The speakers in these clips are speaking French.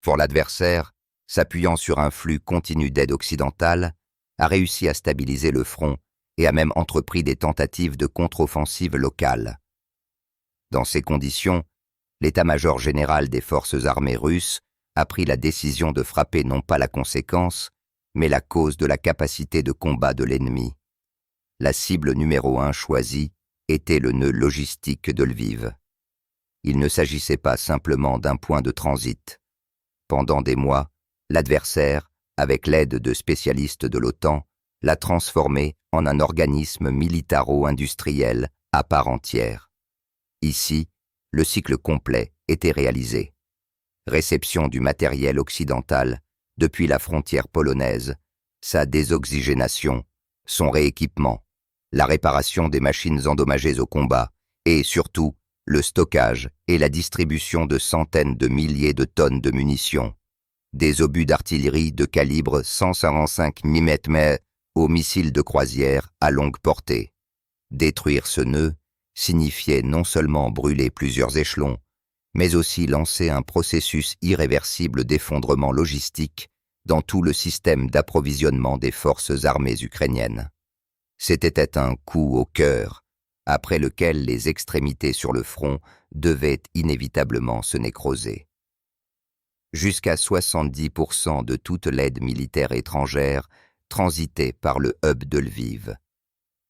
Pour l'adversaire, s'appuyant sur un flux continu d'aide occidentale, a réussi à stabiliser le front et a même entrepris des tentatives de contre-offensive locale. Dans ces conditions, l'état-major général des forces armées russes a pris la décision de frapper non pas la conséquence, mais la cause de la capacité de combat de l'ennemi. La cible numéro 1 choisie était le nœud logistique de Lviv. Il ne s'agissait pas simplement d'un point de transit. Pendant des mois, l'adversaire, avec l'aide de spécialistes de l'OTAN, l'a transformé en un organisme militaro-industriel à part entière. Ici, le cycle complet était réalisé. Réception du matériel occidental depuis la frontière polonaise, sa désoxygénation, son rééquipement, la réparation des machines endommagées au combat et surtout le stockage et la distribution de centaines de milliers de tonnes de munitions, des obus d'artillerie de calibre 155 mm aux missiles de croisière à longue portée. Détruire ce nœud signifiait non seulement brûler plusieurs échelons, mais aussi lancer un processus irréversible d'effondrement logistique dans tout le système d'approvisionnement des forces armées ukrainiennes. C'était un coup au cœur, après lequel les extrémités sur le front devaient inévitablement se nécroser. Jusqu'à 70% de toute l'aide militaire étrangère transitait par le hub de Lviv.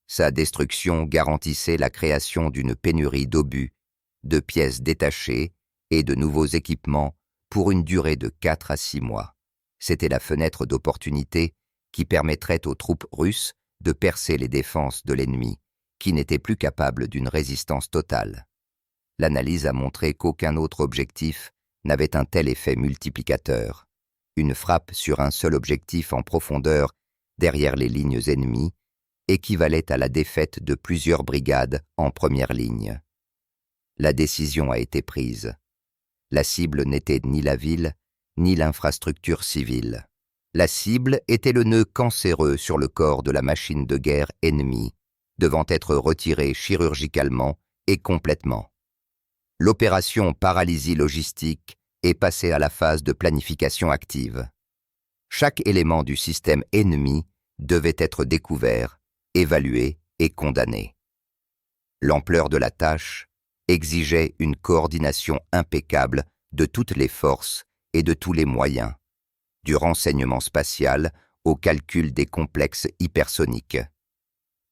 Sa destruction garantissait la création d'une pénurie d'obus, de pièces détachées et de nouveaux équipements pour une durée de 4 à 6 mois. C'était la fenêtre d'opportunité qui permettrait aux troupes russes de percer les défenses de l'ennemi, qui n'était plus capable d'une résistance totale. L'analyse a montré qu'aucun autre objectif n'avait un tel effet multiplicateur. Une frappe sur un seul objectif en profondeur derrière les lignes ennemies équivalait à la défaite de plusieurs brigades en première ligne. La décision a été prise. La cible n'était ni la ville, ni l'infrastructure civile. La cible était le nœud cancéreux sur le corps de la machine de guerre ennemie, devant être retiré chirurgicalement et complètement. L'opération paralysie logistique est passée à la phase de planification active. Chaque élément du système ennemi devait être découvert, évalué et condamné. L'ampleur de la tâche exigeait une coordination impeccable de toutes les forces et de tous les moyens, du renseignement spatial au calcul des complexes hypersoniques.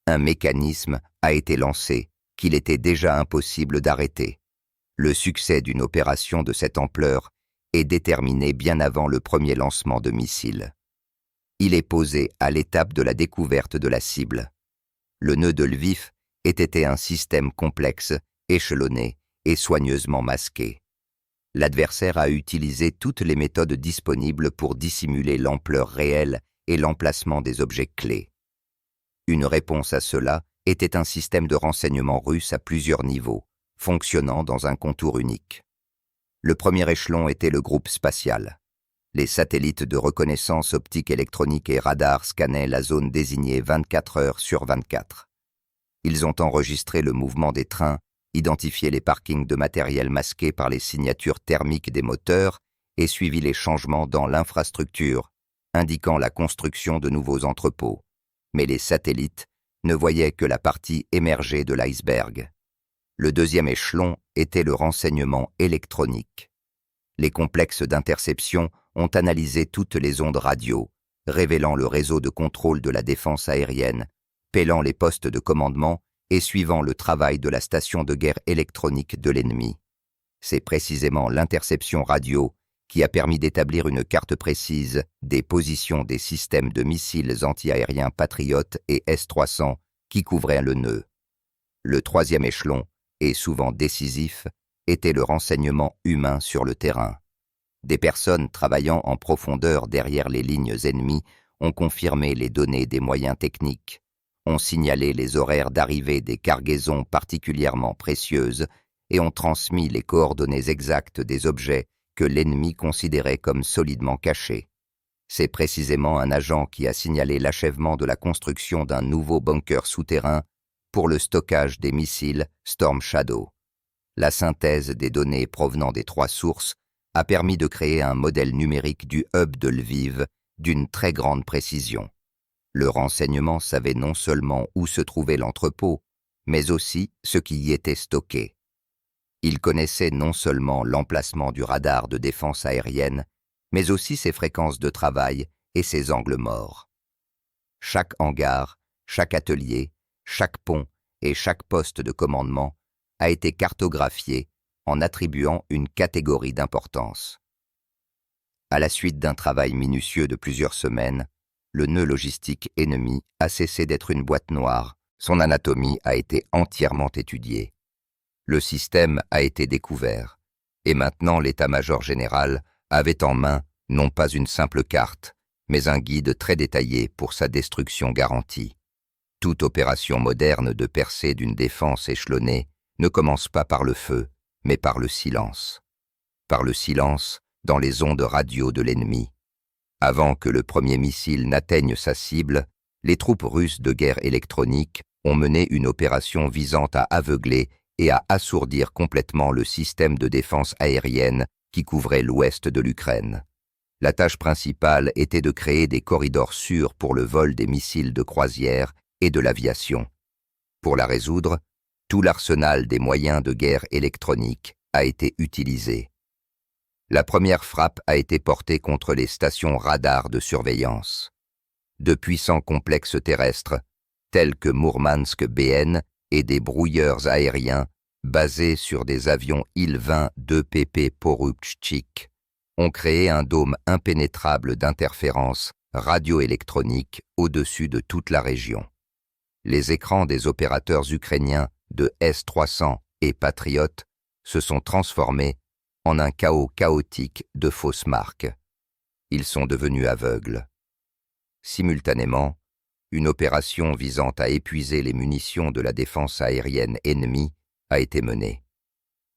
Un mécanisme a été lancé qu'il était déjà impossible d'arrêter. Le succès d'une opération de cette ampleur est déterminé bien avant le premier lancement de missiles. Il est posé à l'étape de la découverte de la cible. Le nœud de Lviv était un système complexe, échelonné et soigneusement masqué. L'adversaire a utilisé toutes les méthodes disponibles pour dissimuler l'ampleur réelle et l'emplacement des objets clés. Une réponse à cela était un système de renseignement russe à plusieurs niveaux, fonctionnant dans un contour unique. Le premier échelon était le groupe spatial. Les satellites de reconnaissance optique électronique et radar scannaient la zone désignée 24 heures sur 24. Ils ont enregistré le mouvement des trains, identifié les parkings de matériel masqué par les signatures thermiques des moteurs et suivi les changements dans l'infrastructure, indiquant la construction de nouveaux entrepôts. Mais les satellites ne voyaient que la partie émergée de l'iceberg. Le deuxième échelon était le renseignement électronique. Les complexes d'interception ont analysé toutes les ondes radio, révélant le réseau de contrôle de la défense aérienne, pêlant les postes de commandement et suivant le travail de la station de guerre électronique de l'ennemi. C'est précisément l'interception radio qui a permis d'établir une carte précise des positions des systèmes de missiles antiaériens Patriot et S-300 qui couvraient le nœud. Le troisième échelon, et souvent décisif, était le renseignement humain sur le terrain. Des personnes travaillant en profondeur derrière les lignes ennemies ont confirmé les données des moyens techniques, ont signalé les horaires d'arrivée des cargaisons particulièrement précieuses et ont transmis les coordonnées exactes des objets que l'ennemi considérait comme solidement cachés. C'est précisément un agent qui a signalé l'achèvement de la construction d'un nouveau bunker souterrain pour le stockage des missiles Storm Shadow. La synthèse des données provenant des trois sources a permis de créer un modèle numérique du hub de Lviv d'une très grande précision. Le renseignement savait non seulement où se trouvait l'entrepôt, mais aussi ce qui y était stocké. Il connaissait non seulement l'emplacement du radar de défense aérienne, mais aussi ses fréquences de travail et ses angles morts. Chaque hangar, chaque atelier, chaque pont et chaque poste de commandement a été cartographié en attribuant une catégorie d'importance. À la suite d'un travail minutieux de plusieurs semaines, le nœud logistique ennemi a cessé d'être une boîte noire, son anatomie a été entièrement étudiée. Le système a été découvert, et maintenant l'état-major général avait en main non pas une simple carte, mais un guide très détaillé pour sa destruction garantie. Toute opération moderne de percée d'une défense échelonnée ne commence pas par le feu, mais par le silence. Par le silence dans les ondes radio de l'ennemi. Avant que le premier missile n'atteigne sa cible, les troupes russes de guerre électronique ont mené une opération visant à aveugler et à assourdir complètement le système de défense aérienne qui couvrait l'ouest de l'Ukraine. La tâche principale était de créer des corridors sûrs pour le vol des missiles de croisière et de l'aviation. Pour la résoudre, tout l'arsenal des moyens de guerre électronique a été utilisé. La première frappe a été portée contre les stations radars de surveillance. De puissants complexes terrestres, tels que Mourmansk BN et des brouilleurs aériens basés sur des avions Il-20 2PP Poruchnik, ont créé un dôme impénétrable d'interférences radioélectroniques au-dessus de toute la région. Les écrans des opérateurs ukrainiens de S-300 et Patriot se sont transformés en un chaos chaotique de fausses marques. Ils sont devenus aveugles. Simultanément, une opération visant à épuiser les munitions de la défense aérienne ennemie a été menée.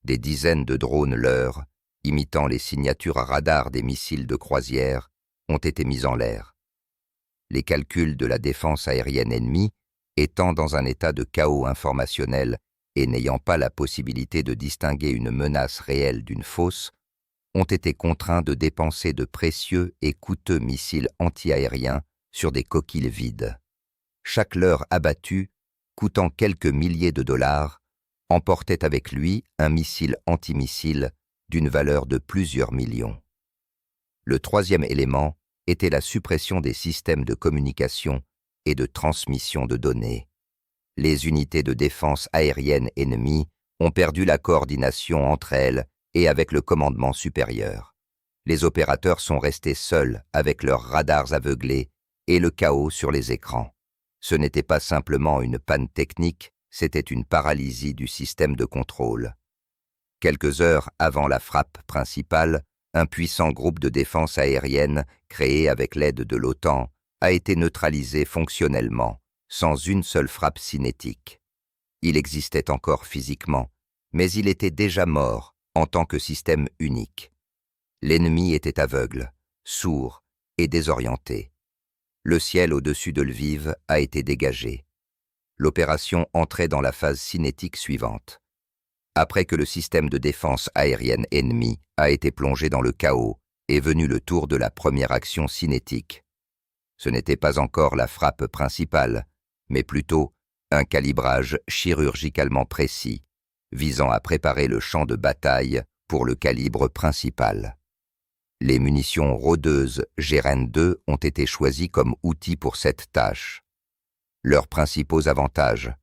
Des dizaines de drones leurres, imitant les signatures à radar des missiles de croisière, ont été mis en l'air. Les calculs de la défense aérienne ennemie, étant dans un état de chaos informationnel et n'ayant pas la possibilité de distinguer une menace réelle d'une fausse, ont été contraints de dépenser de précieux et coûteux missiles anti-aériens sur des coquilles vides. Chaque leurre abattu, coûtant quelques milliers de dollars, emportait avec lui un missile antimissile d'une valeur de plusieurs millions. Le troisième élément était la suppression des systèmes de communication et de transmission de données. Les unités de défense aérienne ennemies ont perdu la coordination entre elles et avec le commandement supérieur. Les opérateurs sont restés seuls avec leurs radars aveuglés et le chaos sur les écrans. Ce n'était pas simplement une panne technique, c'était une paralysie du système de contrôle. Quelques heures avant la frappe principale, un puissant groupe de défense aérienne, créé avec l'aide de l'OTAN, a été neutralisé fonctionnellement, sans une seule frappe cinétique. Il existait encore physiquement, mais il était déjà mort en tant que système unique. L'ennemi était aveugle, sourd et désorienté. Le ciel au-dessus de Lviv a été dégagé. L'opération entrait dans la phase cinétique suivante. Après que le système de défense aérienne ennemi a été plongé dans le chaos, est venu le tour de la première action cinétique. Ce n'était pas encore la frappe principale, mais plutôt un calibrage chirurgicalement précis, visant à préparer le champ de bataille pour le calibre principal. Les munitions rôdeuses Geren 2 ont été choisies comme outils pour cette tâche. Leurs principaux avantages: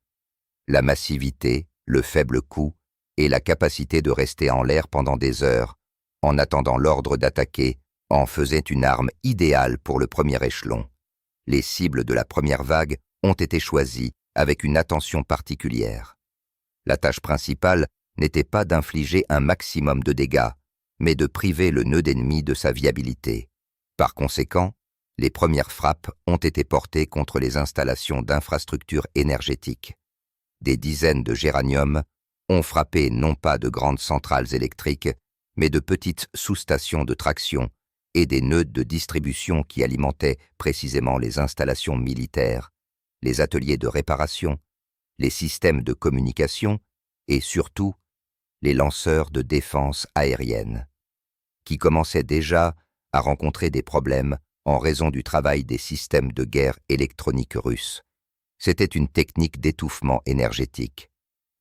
la massivité, le faible coût et la capacité de rester en l'air pendant des heures, en attendant l'ordre d'attaquer, en faisaient une arme idéale pour le premier échelon. Les cibles de la première vague ont été choisies avec une attention particulière. La tâche principale n'était pas d'infliger un maximum de dégâts, mais de priver le nœud ennemi de sa viabilité. Par conséquent, les premières frappes ont été portées contre les installations d'infrastructures énergétiques. Des dizaines de géraniums ont frappé non pas de grandes centrales électriques, mais de petites sous-stations de traction et des nœuds de distribution qui alimentaient précisément les installations militaires, les ateliers de réparation, les systèmes de communication et surtout les lanceurs de défense aérienne. qui commençait déjà à rencontrer des problèmes en raison du travail des systèmes de guerre électronique russes. C'était une technique d'étouffement énergétique.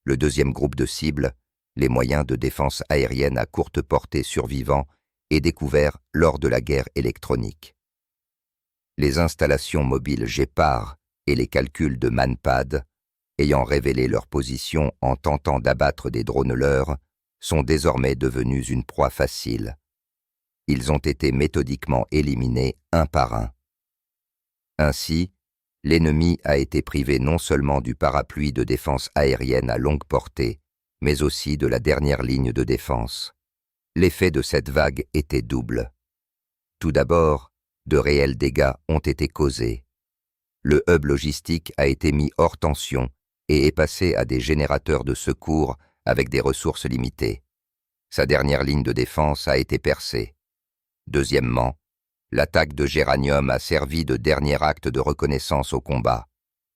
Le deuxième groupe de cibles, les moyens de défense aérienne à courte portée survivants, est découvert lors de la guerre électronique. Les installations mobiles Gepard et les calculs de Manpad, ayant révélé leur position en tentant d'abattre des drones leurs, sont désormais devenus une proie facile. Ils ont été méthodiquement éliminés un par un. Ainsi, l'ennemi a été privé non seulement du parapluie de défense aérienne à longue portée, mais aussi de la dernière ligne de défense. L'effet de cette vague était double. Tout d'abord, de réels dégâts ont été causés. Le hub logistique a été mis hors tension et est passé à des générateurs de secours avec des ressources limitées. Sa dernière ligne de défense a été percée. Deuxièmement, l'attaque de Géranium a servi de dernier acte de reconnaissance au combat.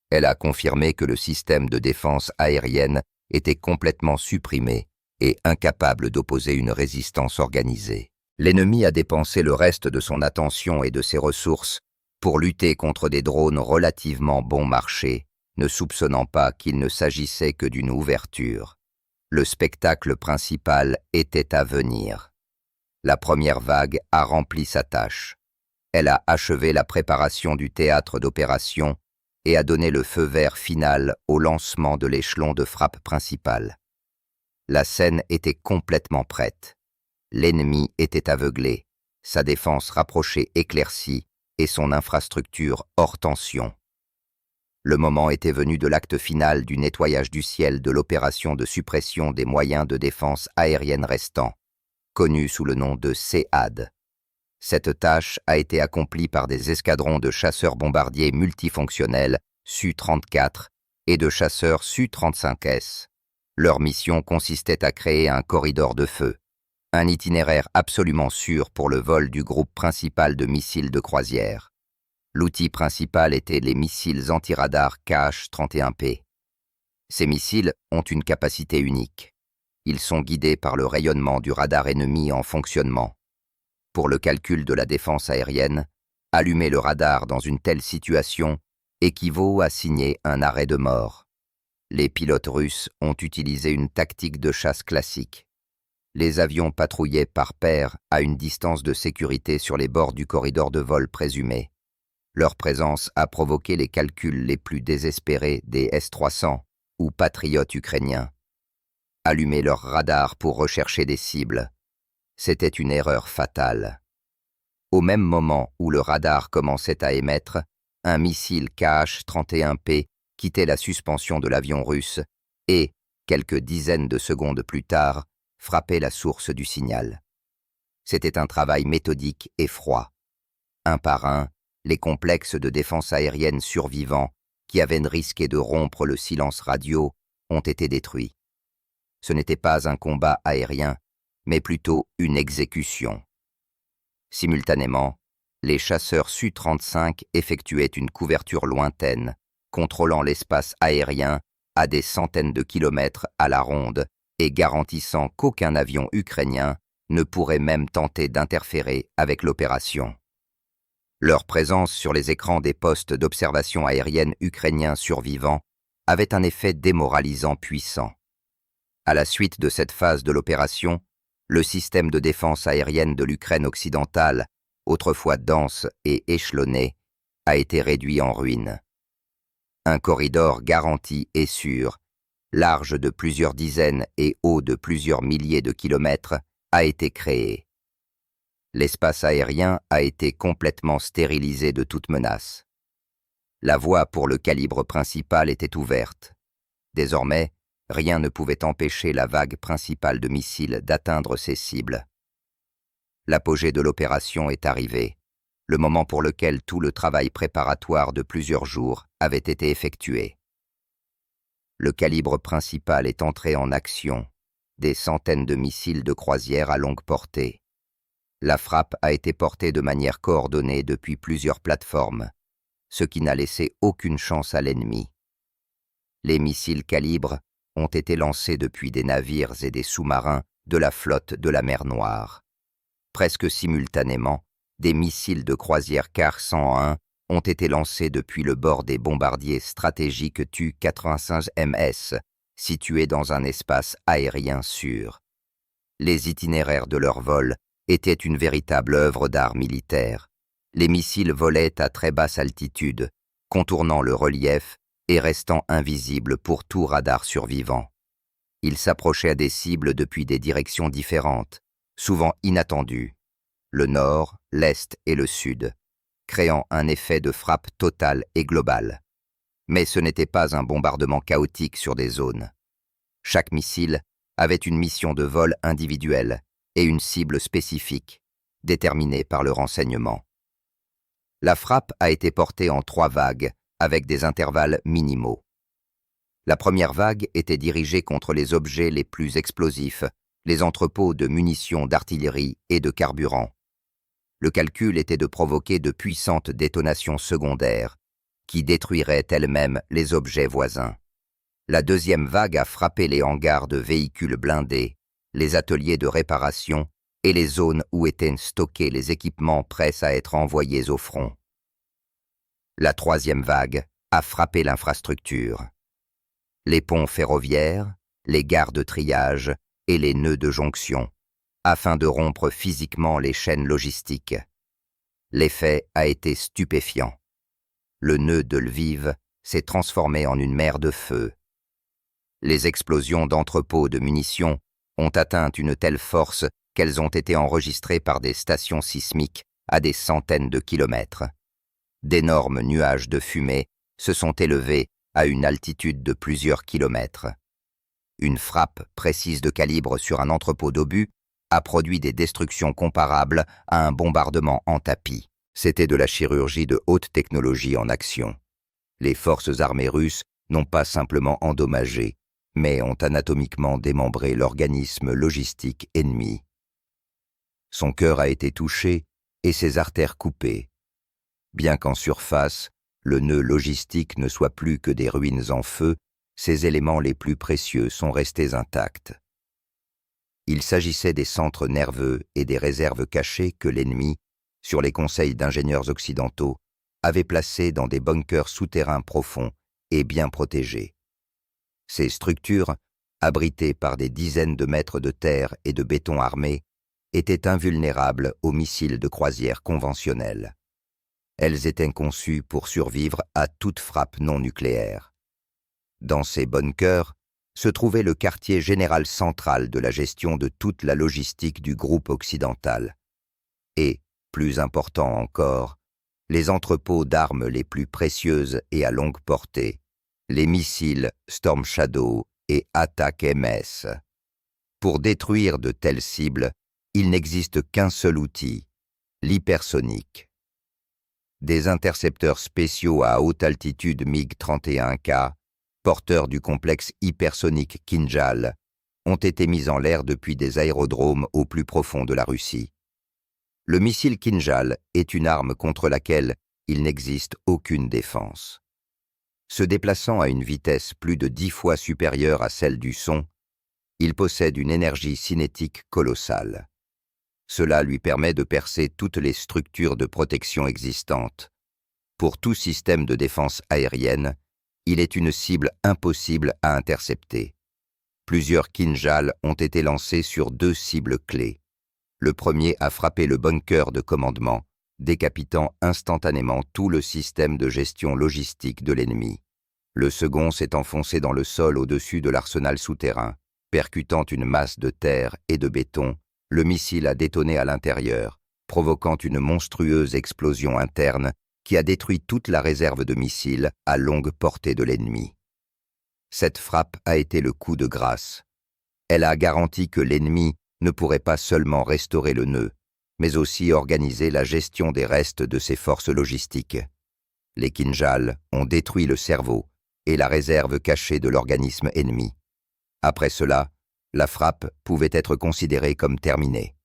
Elle a confirmé que le système de défense aérienne était complètement supprimé et incapable d'opposer une résistance organisée. L'ennemi a dépensé le reste de son attention et de ses ressources pour lutter contre des drones relativement bon marché, ne soupçonnant pas qu'il ne s'agissait que d'une ouverture. Le spectacle principal était à venir. La première vague a rempli sa tâche. Elle a achevé la préparation du théâtre d'opération et a donné le feu vert final au lancement de l'échelon de frappe principal. La scène était complètement prête. L'ennemi était aveuglé, sa défense rapprochée éclaircie et son infrastructure hors tension. Le moment était venu de l'acte final du nettoyage du ciel de l'opération de suppression des moyens de défense aérienne restants, connue sous le nom de SEAD. Cette tâche a été accomplie par des escadrons de chasseurs-bombardiers multifonctionnels Su-34 et de chasseurs Su-35S. Leur mission consistait à créer un corridor de feu, un itinéraire absolument sûr pour le vol du groupe principal de missiles de croisière. L'outil principal était les missiles antiradars KH-31P. Ces missiles ont une capacité unique. Ils sont guidés par le rayonnement du radar ennemi en fonctionnement. Pour le calcul de la défense aérienne, allumer le radar dans une telle situation équivaut à signer un arrêt de mort. Les pilotes russes ont utilisé une tactique de chasse classique. Les avions patrouillaient par paires à une distance de sécurité sur les bords du corridor de vol présumé. Leur présence a provoqué les calculs les plus désespérés des S-300 ou patriotes ukrainiens. Allumer leur radar pour rechercher des cibles, c'était une erreur fatale. Au même moment où le radar commençait à émettre, un missile KH-31P quittait la suspension de l'avion russe et, quelques dizaines de secondes plus tard, frappait la source du signal. C'était un travail méthodique et froid. Un par un, les complexes de défense aérienne survivants, qui avaient risqué de rompre le silence radio, ont été détruits. Ce n'était pas un combat aérien, mais plutôt une exécution. Simultanément, les chasseurs Su-35 effectuaient une couverture lointaine, contrôlant l'espace aérien à des centaines de kilomètres à la ronde et garantissant qu'aucun avion ukrainien ne pourrait même tenter d'interférer avec l'opération. Leur présence sur les écrans des postes d'observation aérienne ukrainiens survivants avait un effet démoralisant puissant. À la suite de cette phase de l'opération, le système de défense aérienne de l'Ukraine occidentale, autrefois dense et échelonné, a été réduit en ruine. Un corridor garanti et sûr, large de plusieurs dizaines et haut de plusieurs milliers de kilomètres, a été créé. L'espace aérien a été complètement stérilisé de toute menace. La voie pour le calibre principal était ouverte. Désormais, rien ne pouvait empêcher la vague principale de missiles d'atteindre ses cibles. L'apogée de l'opération est arrivé, le moment pour lequel tout le travail préparatoire de plusieurs jours avait été effectué. Le calibre principal est entré en action, des centaines de missiles de croisière à longue portée. La frappe a été portée de manière coordonnée depuis plusieurs plateformes, ce qui n'a laissé aucune chance à l'ennemi. Les missiles calibres ont été lancés depuis des navires et des sous-marins de la flotte de la mer Noire. Presque simultanément, des missiles de croisière Kar-101 ont été lancés depuis le bord des bombardiers stratégiques Tu-85MS, situés dans un espace aérien sûr. Les itinéraires de leur vol étaient une véritable œuvre d'art militaire. Les missiles volaient à très basse altitude, contournant le relief et restant invisibles pour tout radar survivant. Ils s'approchaient des cibles depuis des directions différentes, souvent inattendues, le nord, l'est et le sud, créant un effet de frappe totale et globale. Mais ce n'était pas un bombardement chaotique sur des zones. Chaque missile avait une mission de vol individuelle et une cible spécifique, déterminée par le renseignement. La frappe a été portée en 3 vagues, avec des intervalles minimaux. La première vague était dirigée contre les objets les plus explosifs, les entrepôts de munitions d'artillerie et de carburant. Le calcul était de provoquer de puissantes détonations secondaires, qui détruiraient elles-mêmes les objets voisins. La deuxième vague a frappé les hangars de véhicules blindés, les ateliers de réparation et les zones où étaient stockés les équipements prêts à être envoyés au front. La troisième vague a frappé l'infrastructure. Les ponts ferroviaires, les gares de triage et les nœuds de jonction, afin de rompre physiquement les chaînes logistiques. L'effet a été stupéfiant. Le nœud de Lviv s'est transformé en une mer de feu. Les explosions d'entrepôts de munitions ont atteint une telle force qu'elles ont été enregistrées par des stations sismiques à des centaines de kilomètres. D'énormes nuages de fumée se sont élevés à une altitude de plusieurs kilomètres. Une frappe précise de calibre sur un entrepôt d'obus a produit des destructions comparables à un bombardement en tapis. C'était de la chirurgie de haute technologie en action. Les forces armées russes n'ont pas simplement endommagé, mais ont anatomiquement démembré l'organisme logistique ennemi. Son cœur a été touché et ses artères coupées. Bien qu'en surface, le nœud logistique ne soit plus que des ruines en feu, ses éléments les plus précieux sont restés intacts. Il s'agissait des centres nerveux et des réserves cachées que l'ennemi, sur les conseils d'ingénieurs occidentaux, avait placés dans des bunkers souterrains profonds et bien protégés. Ces structures, abritées par des dizaines de mètres de terre et de béton armé, étaient invulnérables aux missiles de croisière conventionnels. Elles étaient conçues pour survivre à toute frappe non nucléaire. Dans ces bunkers se trouvait le quartier général central de la gestion de toute la logistique du groupe occidental. Et, plus important encore, les entrepôts d'armes les plus précieuses et à longue portée, les missiles Storm Shadow et Attack-MS. Pour détruire de telles cibles, il n'existe qu'un seul outil, l'hypersonique. Des intercepteurs spéciaux à haute altitude MiG-31K, porteurs du complexe hypersonique Kinjal, ont été mis en l'air depuis des aérodromes au plus profond de la Russie. Le missile Kinjal est une arme contre laquelle il n'existe aucune défense. Se déplaçant à une vitesse plus de 10 fois supérieure à celle du son, il possède une énergie cinétique colossale. Cela lui permet de percer toutes les structures de protection existantes. Pour tout système de défense aérienne, il est une cible impossible à intercepter. Plusieurs Kinjal ont été lancés sur 2 cibles clés. Le premier a frappé le bunker de commandement, décapitant instantanément tout le système de gestion logistique de l'ennemi. Le second s'est enfoncé dans le sol au-dessus de l'arsenal souterrain. Percutant une masse de terre et de béton, le missile a détoné à l'intérieur, provoquant une monstrueuse explosion interne qui a détruit toute la réserve de missiles à longue portée de l'ennemi. Cette frappe a été le coup de grâce. Elle a garanti que l'ennemi ne pourrait pas seulement restaurer le nœud, mais aussi organiser la gestion des restes de ses forces logistiques. Les Kinjal ont détruit le cerveau et la réserve cachée de l'organisme ennemi. Après cela, la frappe pouvait être considérée comme terminée.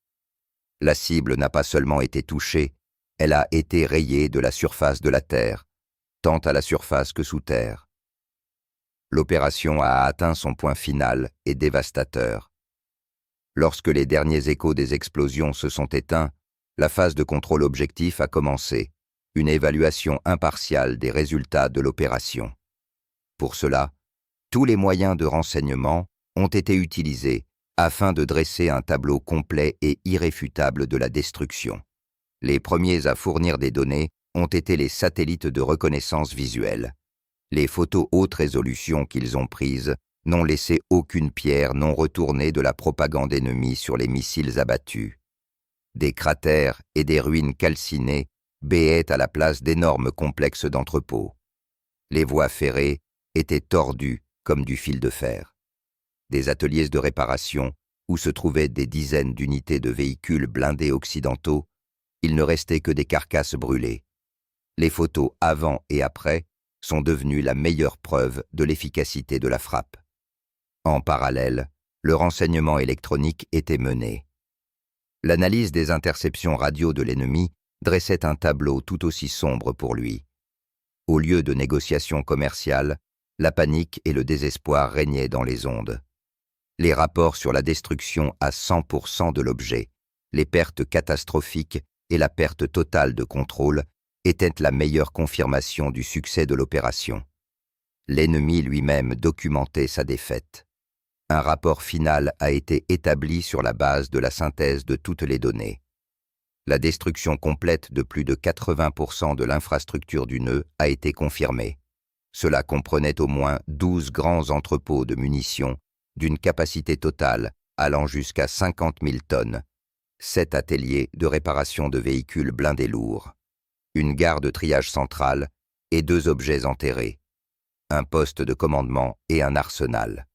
La cible n'a pas seulement été touchée, elle a été rayée de la surface de la Terre, tant à la surface que sous terre. L'opération a atteint son point final et dévastateur. Lorsque les derniers échos des explosions se sont éteints, la phase de contrôle objectif a commencé, une évaluation impartiale des résultats de l'opération. Pour cela, tous les moyens de renseignement ont été utilisés afin de dresser un tableau complet et irréfutable de la destruction. Les premiers à fournir des données ont été les satellites de reconnaissance visuelle. Les photos haute résolution qu'ils ont prises n'ont laissé aucune pierre non retournée de la propagande ennemie sur les missiles abattus. Des cratères et des ruines calcinées béaient à la place d'énormes complexes d'entrepôts. Les voies ferrées étaient tordues comme du fil de fer. Des ateliers de réparation où se trouvaient des dizaines d'unités de véhicules blindés occidentaux, il ne restait que des carcasses brûlées. Les photos avant et après sont devenues la meilleure preuve de l'efficacité de la frappe. En parallèle, le renseignement électronique était mené. L'analyse des interceptions radio de l'ennemi dressait un tableau tout aussi sombre pour lui. Au lieu de négociations commerciales, la panique et le désespoir régnaient dans les ondes. Les rapports sur la destruction à 100% de l'objet, les pertes catastrophiques et la perte totale de contrôle étaient la meilleure confirmation du succès de l'opération. L'ennemi lui-même documentait sa défaite. Un rapport final a été établi sur la base de la synthèse de toutes les données. La destruction complète de plus de 80% de l'infrastructure du nœud a été confirmée. Cela comprenait au moins 12 grands entrepôts de munitions d'une capacité totale allant jusqu'à 50 000 tonnes, 7 ateliers de réparation de véhicules blindés lourds, une gare de triage centrale et 2 objets enterrés, un poste de commandement et un arsenal.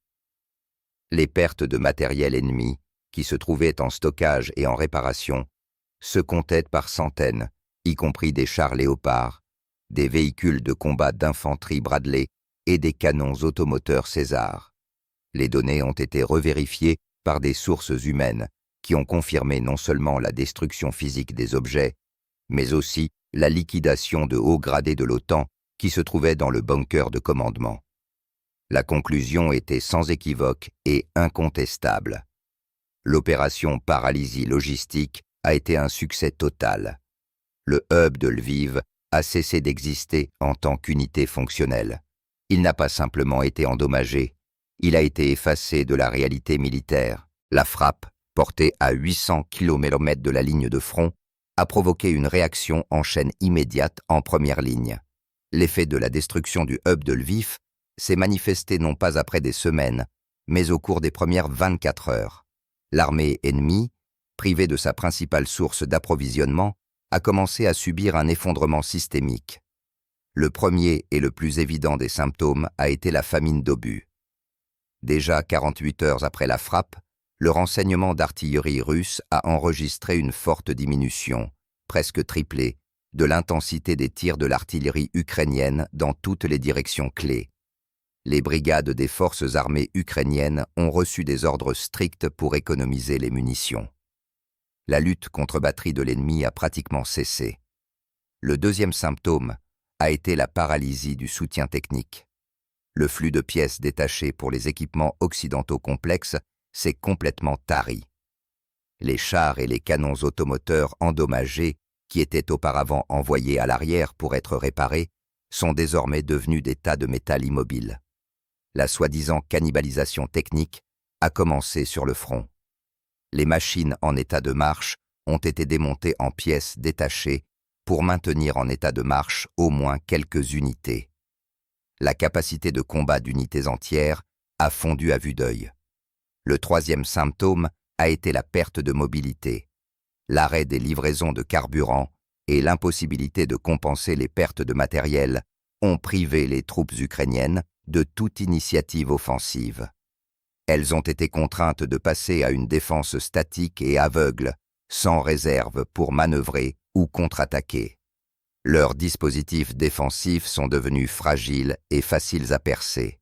Les pertes de matériel ennemi, qui se trouvaient en stockage et en réparation, se comptaient par centaines, y compris des chars Léopard, des véhicules de combat d'infanterie Bradley et des canons automoteurs César. Les données ont été revérifiées par des sources humaines qui ont confirmé non seulement la destruction physique des objets, mais aussi la liquidation de hauts gradés de l'OTAN qui se trouvaient dans le bunker de commandement. La conclusion était sans équivoque et incontestable. L'opération paralysie logistique a été un succès total. Le hub de Lviv a cessé d'exister en tant qu'unité fonctionnelle. Il n'a pas simplement été endommagé, il a été effacé de la réalité militaire. La frappe, portée à 800 km de la ligne de front, a provoqué une réaction en chaîne immédiate en première ligne. L'effet de la destruction du hub de Lviv s'est manifesté non pas après des semaines, mais au cours des premières 24 heures. L'armée ennemie, privée de sa principale source d'approvisionnement, a commencé à subir un effondrement systémique. Le premier et le plus évident des symptômes a été la famine d'obus. Déjà 48 heures après la frappe, le renseignement d'artillerie russe a enregistré une forte diminution, presque triplée, de l'intensité des tirs de l'artillerie ukrainienne dans toutes les directions clés. Les brigades des forces armées ukrainiennes ont reçu des ordres stricts pour économiser les munitions. La lutte contre batterie de l'ennemi a pratiquement cessé. Le deuxième symptôme a été la paralysie du soutien technique. Le flux de pièces détachées pour les équipements occidentaux complexes s'est complètement tari. Les chars et les canons automoteurs endommagés, qui étaient auparavant envoyés à l'arrière pour être réparés, sont désormais devenus des tas de métal immobile. La soi-disant cannibalisation technique a commencé sur le front. Les machines en état de marche ont été démontées en pièces détachées pour maintenir en état de marche au moins quelques unités. La capacité de combat d'unités entières a fondu à vue d'œil. Le troisième symptôme a été la perte de mobilité, l'arrêt des livraisons de carburant et l'impossibilité de compenser les pertes de matériel ont privé les troupes ukrainiennes de toute initiative offensive. Elles ont été contraintes de passer à une défense statique et aveugle, sans réserve pour manœuvrer ou contre-attaquer. Leurs dispositifs défensifs sont devenus fragiles et faciles à percer.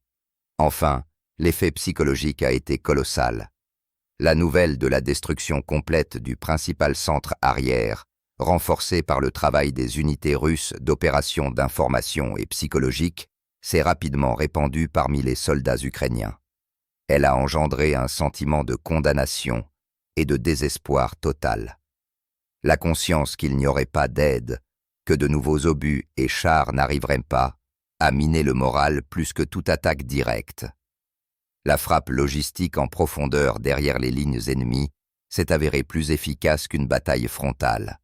Enfin, l'effet psychologique a été colossal. La nouvelle de la destruction complète du principal centre arrière, renforcée par le travail des unités russes d'opérations d'information et psychologique, s'est rapidement répandue parmi les soldats ukrainiens. Elle a engendré un sentiment de condamnation, et de désespoir total. La conscience qu'il n'y aurait pas d'aide, que de nouveaux obus et chars n'arriveraient pas, a miné le moral plus que toute attaque directe. La frappe logistique en profondeur derrière les lignes ennemies s'est avérée plus efficace qu'une bataille frontale.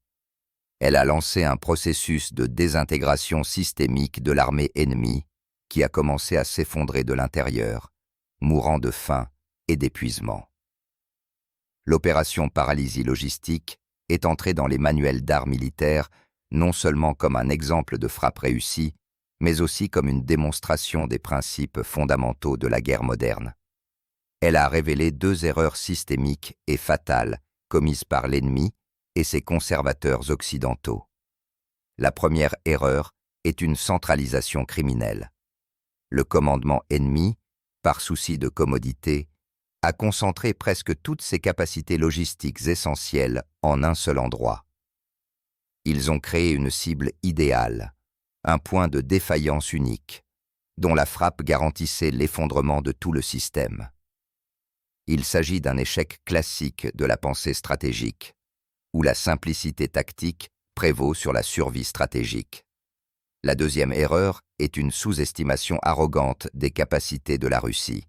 Elle a lancé un processus de désintégration systémique de l'armée ennemie qui a commencé à s'effondrer de l'intérieur, mourant de faim et d'épuisement. L'opération paralysie logistique est entrée dans les manuels d'art militaire non seulement comme un exemple de frappe réussie, mais aussi comme une démonstration des principes fondamentaux de la guerre moderne. Elle a révélé 2 erreurs systémiques et fatales commises par l'ennemi et ses conservateurs occidentaux. La première erreur est une centralisation criminelle. Le commandement ennemi, par souci de commodité, a concentré presque toutes ses capacités logistiques essentielles en un seul endroit. Ils ont créé une cible idéale, un point de défaillance unique, dont la frappe garantissait l'effondrement de tout le système. Il s'agit d'un échec classique de la pensée stratégique, où la simplicité tactique prévaut sur la survie stratégique. La deuxième erreur est une sous-estimation arrogante des capacités de la Russie.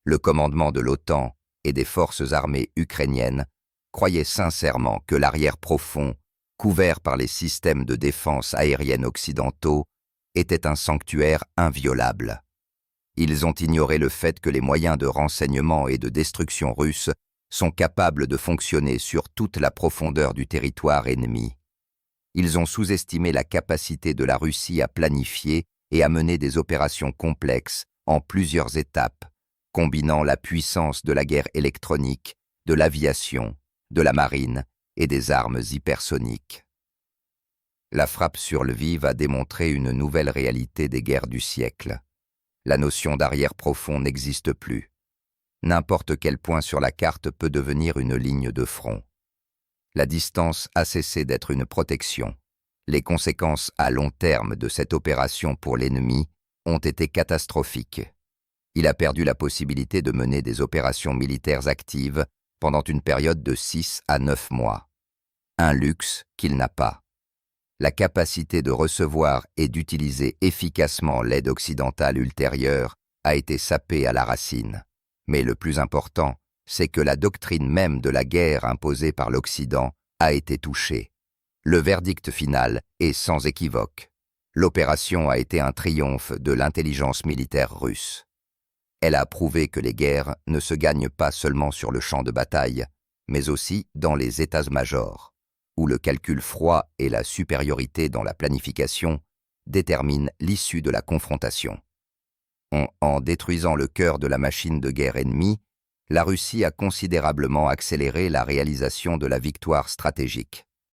Le commandement de l'OTAN et des forces armées ukrainiennes croyait sincèrement que l'arrière profond, couvert par les systèmes de défense aérienne occidentaux, était un sanctuaire inviolable. Ils ont ignoré le fait que les moyens de renseignement et de destruction russes sont capables de fonctionner sur toute la profondeur du territoire ennemi. Ils ont sous-estimé la capacité de la Russie à planifier et à mener des opérations complexes en plusieurs étapes, combinant la puissance de la guerre électronique, de l'aviation, de la marine et des armes hypersoniques. La frappe sur Lviv a démontré une nouvelle réalité des guerres du siècle. La notion d'arrière profond n'existe plus. N'importe quel point sur la carte peut devenir une ligne de front. La distance a cessé d'être une protection. Les conséquences à long terme de cette opération pour l'ennemi ont été catastrophiques. Il a perdu la possibilité de mener des opérations militaires actives pendant une période de 6 à 9 mois. Un luxe qu'il n'a pas. La capacité de recevoir et d'utiliser efficacement l'aide occidentale ultérieure a été sapée à la racine. Mais le plus important, c'est que la doctrine même de la guerre imposée par l'Occident a été touchée. Le verdict final est sans équivoque. L'opération a été un triomphe de l'intelligence militaire russe. Elle a prouvé que les guerres ne se gagnent pas seulement sur le champ de bataille, mais aussi dans les états-majors, où le calcul froid et la supériorité dans la planification déterminent l'issue de la confrontation. En détruisant le cœur de la machine de guerre ennemie, la Russie a considérablement accéléré la réalisation de la victoire stratégique.